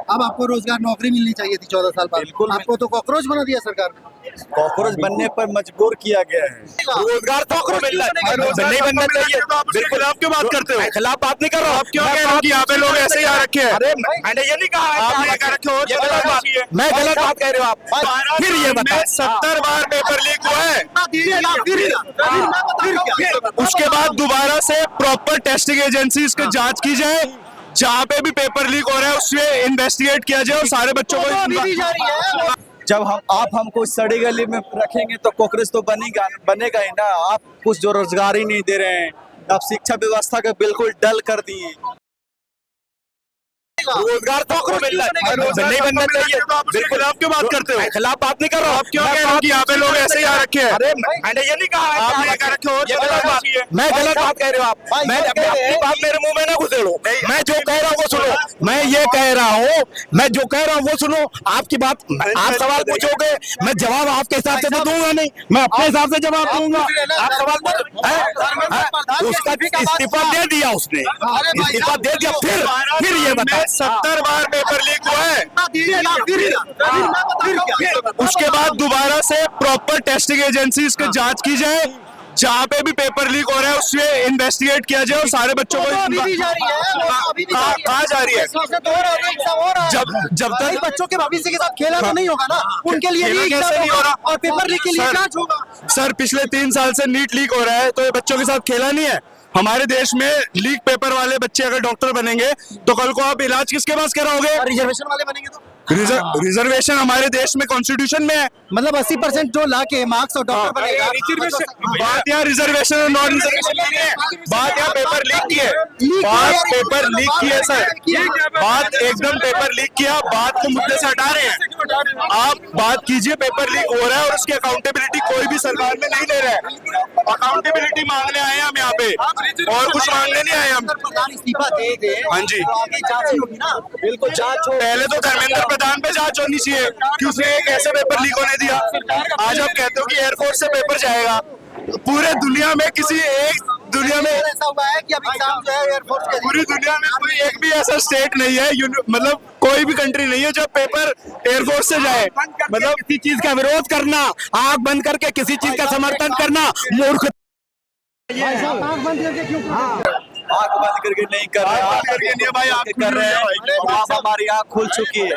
अब आपको रोजगार नौकरी मिलनी चाहिए थी 14 साल बाद, बिल्कुल। आपको तो कॉकरोच बना दिया सरकार ने। कॉकरोच बनने पर मजबूर किया गया है। रोजगार तो आपको मिल रहा है, नहीं बनना चाहिए। बिल्कुल, आप क्यों बात करते हो? मैं खिलाफ बात नहीं कर रहा हूँ। आप क्यों कह रहे हो कि यहाँ पे लोग ऐसे ही आ रखे हैं? अरे मैंने ये नहीं कहा, आपने कह रखे हो। ये गलत बात है, मैं गलत बात कह रहे हो आप। फिर ये बता, 70 बार पेपर लीक हुआ है, उसके बाद दोबारा से प्रॉपर टेस्टिंग एजेंसी इसकी जांच की जाए, जहाँ पे भी पेपर लीक हो रहा है उससे इन्वेस्टिगेट किया जाए और सारे बच्चों को। जब आप हमको सड़ी गली में रखेंगे तो कॉकरोच तो बनेगा ही ना। आप कुछ जो रोजगार ही नहीं दे रहे हैं, आप शिक्षा व्यवस्था का बिल्कुल डल कर दिए। रोजगार तो आपको मिल रहा है, नहीं बनना चाहिए। बिल्कुल, आप क्यों बात करते हो? मैं खिलाफ बात नहीं कर रहा हूँ। आप क्यों कह रहे हो कि यहाँ पे लोग ऐसे ही आ रखे हैं? अरे मैंने ये नहीं कहा, आपने कह रखे हो। ये गलत बात है, मैं गलत बात कह रहे हो आप। मैं अपनी बात मेरे मुंह में ना घुसेड़ो। मैं जो कह रहा हूँ वो सुनो। मैं ये कह रहा हूँ, मैं जो कह रहा हूँ वो सुनो। आपकी बात, आप सवाल पूछोगे, मैं जवाब आपके हिसाब से तो दूंगा नहीं, मैं अपने हिसाब से जवाब दूंगा। आप सवाल उसका इस्तीफा दे दिया, उसने इस्तीफा दे दिया। फिर ये बता, 70 बार पेपर लीक हुआ है, उसके बाद दोबारा से प्रॉपर टेस्टिंग एजेंसी इसकी जांच की जाए, जहाँ पे भी पेपर लीक हो रहा है उससे इन्वेस्टिगेट किया जाए और सारे बच्चों को। कहाँ जा रही है? जब तक बच्चों के भविष्य के साथ खेला तो नहीं होगा ना, उनके लिए भी कैसे नहीं हो रहा? और पेपर लीक के लिए जांच होगा। सर, पिछले 3 साल से नीट लीक हो रहा है, तो ये बच्चों के साथ खेला नहीं है। हमारे देश में लीक पेपर वाले बच्चे अगर डॉक्टर बनेंगे तो कल को आप इलाज किसके पास कराओगे? रिजर्वेशन वाले बनेंगे तो रिजर्वेशन हमारे देश में कॉन्स्टिट्यूशन में है। मतलब 80% जो ला के मार्क्स और डॉक्टर बनेगा। बात यहाँ रिजर्वेशन और नॉन रिजर्वेशन नहीं है, बात यहाँ पेपर लीक की है। बात पेपर लीक की है सर, बात एकदम पेपर लीक किया, बात को मुद्दे से हटा रहे हैं। आप बात कीजिए, पेपर लीक हो रहा है और उसकी अकाउंटेबिलिटी कोई भी सरकार में नहीं ले रहा है। अकाउंटेबिलिटी मांगने आए हैं हम यहाँ पे, और कुछ मांगने नहीं आए हम। इस्तीफा दे दे, हाँ जी, जांच ही होगी ना। बिल्कुल जांच हो। पहले तो धर्मेंद्र प्रधान पे जांच होनी चाहिए कि उसने एक ऐसे पेपर लीक होने दिया। आज आप कहते हो कि एयरफोर्स से पेपर जाएगा, पूरे दुनिया में किसी एक दुनिया में ऐसा हुआ है कि अब एग्जाम जो है एयरफोर्स के पूरी दुनिया में कोई एक भी ऐसा स्टेट नहीं है, मतलब कोई भी कंट्री नहीं है जब पेपर एयरफोर्स से जाए। मतलब किसी चीज का विरोध करना, आंख बंद करके किसी चीज का समर्थन करना मूर्ख। आंख बंद करके क्यों? आंख बंद करके नहीं कर रहे, आंख करके नहीं है भाई, आंख कर रहे हैं। हमारी आंख खुल चुकी है,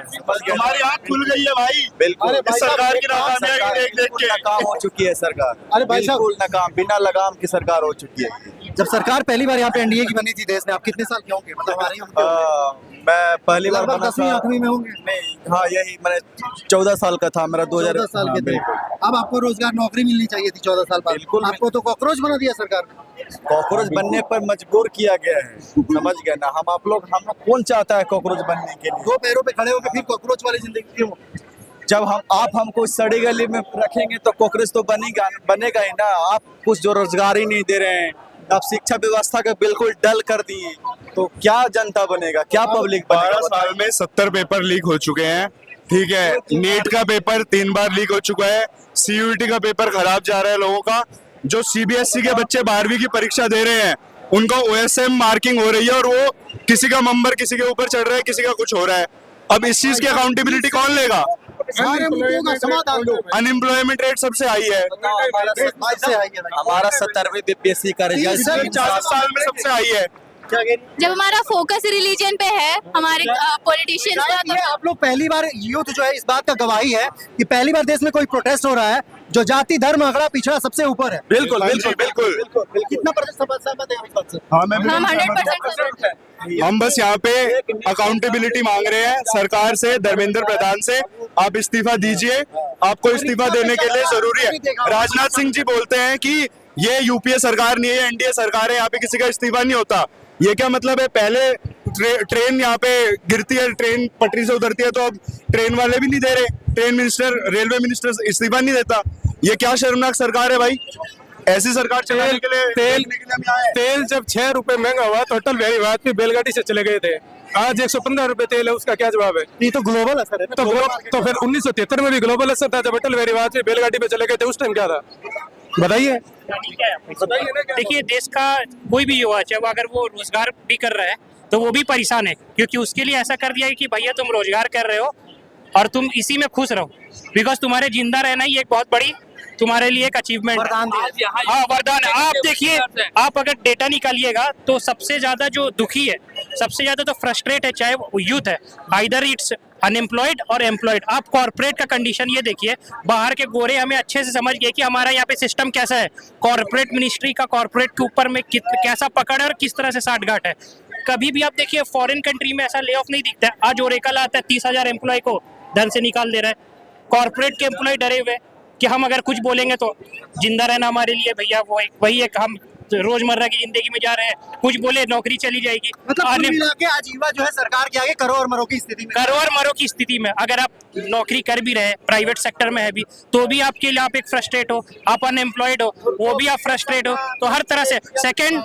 हमारी आंख खुल गई है भाई। बिल्कुल। इस सरकार की नाकामयाबी देख देख के नाकाम हो चुकी है सरकार। अरे भाई साहब, बिल्कुल नाकाम, बिना लगाम की सरकार हो चुकी है। जब सरकार पहली बार यहाँ पे एनडीए की बनी थी देश में, आप कितने साल के होंगे? मतलब हमारे यहाँ होंगे। मैं पहली बार लगभग बना 10वीं 8वीं में होंगे। नहीं, हाँ यही मैंने 14 साल का था मेरा, 14 साल के थे। अब आपको रोजगार नौकरी मिलनी चाहिए थी 14 साल बाद, बिल्कुल। आपको तो कॉकरोच बना दिया सरकार ने। कॉकरोच बनने पर मजबूर किया गया है, समझ गए ना। हम लोग कौन चाहता है कॉकरोच बनने के लिए? 2 पैरों पे खड़े होकर फिर कॉकरोच वाली जिंदगी क्यों? जब आप हमको सड़ी गली में रखेंगे तो कॉकरोच तो बनेगा ही ना। आप कुछ जो रोजगार ही नहीं दे रहे हैं, आप शिक्षा व्यवस्था का बिल्कुल डल कर दिए, तो क्या जनता बनेगा, क्या पब्लिक बनेगा? 12 साल में 70 पेपर लीक हो चुके हैं, ठीक है। नीट का पेपर 3 बार लीक हो चुका है, सीयूईटी का पेपर खराब जा रहा है लोगों का। जो सीबीएसई के बच्चे 12वीं की परीक्षा दे रहे हैं उनका ओएसएम मार्किंग हो रही है, और वो किसी का नंबर किसी के ऊपर चढ़ रहा है, किसी का कुछ हो रहा है। अब इस चीज की अकाउंटेबिलिटी कौन लेगा? अनएम्प्लॉयमेंट रेट सबसे हाई है, हमारा 70वीं बीपीएससी का रिजल्ट 40 साल में सबसे हाई है। जब हमारा फोकस रिलीजन पे है हमारे पॉलिटिशियंस का, तो आप लोग पहली बार, यूथ जो है इस बात का गवाही है कि पहली बार देश में कोई प्रोटेस्ट हो रहा है जो जाति धर्म अगड़ा पिछड़ा सबसे ऊपर है। बिल्कुल बिल्कुल बिल्कुल। कितना % सहमत है इस बात से? हाँ, हम 100% हम बस यहाँ पे अकाउंटेबिलिटी मांग रहे हैं सरकार से, धर्मेंद्र प्रधान से। आप इस्तीफा दीजिए, आपको इस्तीफा देने के लिए जरूरी है। राजनाथ सिंह जी बोलते हैं कि ये यूपीए सरकार नहीं है, एनडीए सरकार है, यहाँ पे किसी का इस्तीफा नहीं होता। ये क्या मतलब है? पहले ट्रेन यहाँ पे गिरती है, ट्रेन पटरी से उतरती है, तो अब ट्रेन वाले भी नहीं दे रहे, ट्रेन मिनिस्टर, रेलवे मिनिस्टर इस्तीफा नहीं देता। ये क्या शर्मनाक सरकार है भाई? ऐसी सरकार चलाने के लिए तेल जब 6 रुपए महंगा हुआ तो अटल बिहारी वाजपेयी बैलगाड़ी से चले गए थे, आज 115 रुपए तेल है, उसका क्या जवाब है? ये तो ग्लोबल असर है ना। तो फिर 1973 में भी ग्लोबल असर था, जब अटल बिहारी वाजपेयी बैलगाड़ी पे चले गए थे, उस टाइम क्या था बताइए? देखिए, देश का कोई भी युवा चाहे वो अगर वो रोजगार भी कर रहा है तो वो भी परेशान है, क्योंकि उसके लिए ऐसा कर दिया है कि भैया तुम रोजगार कर रहे हो और तुम इसी में खुश रहो, बिकॉज तुम्हारे जिंदा रहना ही एक बहुत बड़ी तुम्हारे लिए एक अचीवमेंट वरदान दिया। हाँ वरदान है। आप देखिए, आप अगर डेटा निकालिएगा तो सबसे ज्यादा जो दुखी है, सबसे ज्यादा तो फ्रस्ट्रेट है, चाहे वो यूथ है, आइदर इट्स अनएम्प्लॉयड और एम्प्लॉयड। आप कॉर्पोरेट का कंडीशन ये देखिए, बाहर के गोरे हमें अच्छे से समझ गए कि हमारा यहाँ पे सिस्टम कैसा है, कॉर्पोरेट मिनिस्ट्री का कॉर्पोरेट के ऊपर में कैसा पकड़ है और किस तरह से साठगांठ है। कभी भी आप देखिए फॉरेन कंट्री में ऐसा ले ऑफ नहीं दिखता है। आज ओरेकल आता है 30,000 एम्प्लॉय को धन से निकाल दे रहा है। कॉर्पोरेट के एम्प्लॉय डरे हुए कि हम अगर कुछ बोलेंगे तो जिंदा रहना हमारे लिए भैया वही एक हम रोजमर्रा की जिंदगी में जा रहे हैं, कुछ बोले नौकरी चली जाएगी। मतलब कुल मिला के आजीवा जो है सरकार के आगे करो और मरो की स्थिति में, करो और मरो की स्थिति में। अगर आप नौकरी कर भी रहे, प्राइवेट सेक्टर में है भी, तो भी आपके लिए आप एक फ्रस्ट्रेट हो, आप अनएम्प्लॉयड हो, वो भी आप फ्रस्ट्रेट हो। तो हर तरह से सेकंड,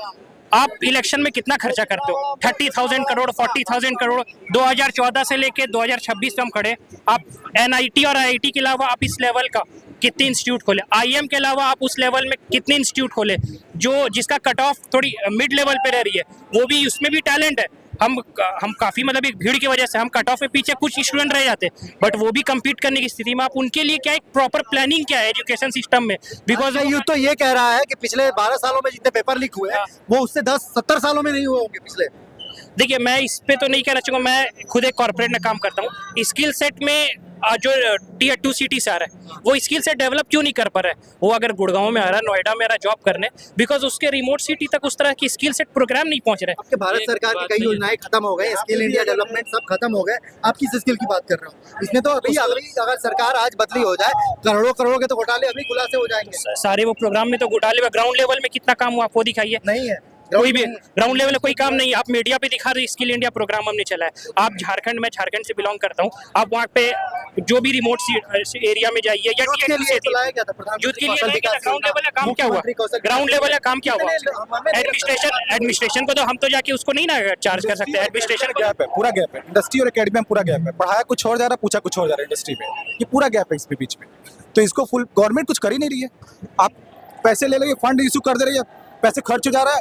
आप इलेक्शन में कितना खर्चा करते हो, 30,000 करोड़ 40,000 करोड़ 2014 से लेके 2026 तक हम खड़े। आप NIT और IIT के अलावा आप इस लेवल का कितने इंस्टीट्यूट खोले, IIM के अलावा आप उस लेवल में कितने इंस्टीट्यूट खोले जो जिसका कट ऑफ थोड़ी मिड लेवल पे रह रही है, वो भी उसमें भी टैलेंट है। हम काफी मतलब एक भीड़ की वजह से हम कट ऑफ में पीछे कुछ स्टूडेंट रह जाते, बट वो भी कम्पीट करने की स्थिति में आप उनके लिए क्या एक प्रॉपर प्लानिंग क्या है एजुकेशन सिस्टम में, बिकॉज यूथ तो ये कह रहा है कि पिछले 12 सालों में जितने पेपर लीक हुए हैं वो उससे 10-70 सालों में नहीं हुए होंगे पिछले। देखिए, मैं इस पे तो नहीं कहना चाहूँगा, मैं खुद एक कॉर्पोरेट में काम करता हूँ। स्किल सेट में जो Tier 2 सिटी से आ रहा है वो स्किल सेट डेवलप क्यों नहीं कर पा रहा है। वो अगर गुड़गांव में आ रहा है, नोएडा में आ रहा है जॉब करने, बिकॉज उसके रिमोट सिटी तक उस तरह की स्किल सेट प्रोग्राम नहीं पहुंच रहे। आपके भारत सरकार की कई योजनाएं खत्म हो गए, स्किल इंडिया डेवलपमेंट सब खत्म हो गए, आप किस स्किल की बात कर रहे हो? इसमें तो अभी अगर सरकार आज बदली हो जाए, करोड़ों के तो घोटाले अभी खुलासे हो जाएंगे। सारे वो प्रोग्राम में तो घोटाले, ग्राउंड लेवल में कितना काम हुआ आपको दिखाइए। नहीं है, कोई भी ग्राउंड लेवल में कोई काम नहीं। आप मीडिया पे दिखा रहे स्किल इंडिया प्रोग्राम हमने चला है। आप झारखंड में, झारखंड से बिलोंग करता हूँ, आप वहाँ पे जो भी रिमोट एरिया में जाइए या यूथ के लिए तो लाया गया था यूथ के लिए ग्राउंड लेवल का काम क्या हुआ, ग्राउंड लेवल का काम क्या हुआ। एडमिनिस्ट्रेशन को तो हम तो जाके उसको नहीं ना चार्ज कर सकते। एडमिनिस्ट्रेशन गैप है, पूरा गैप है, इंडस्ट्री और एकेडमी में पूरा गैप है। पढ़ाया कुछ और जा रहा है, पूछा कुछ और जा रहा है इंडस्ट्री में, ये पूरा गैप है इसके बीच में। तो इसको फुल गवर्नमेंट कुछ कर ही नहीं रही है। आप पैसे ले लेंगे, फंड इशू कर दे रही है, पैसे खर्च हो जा रहा है,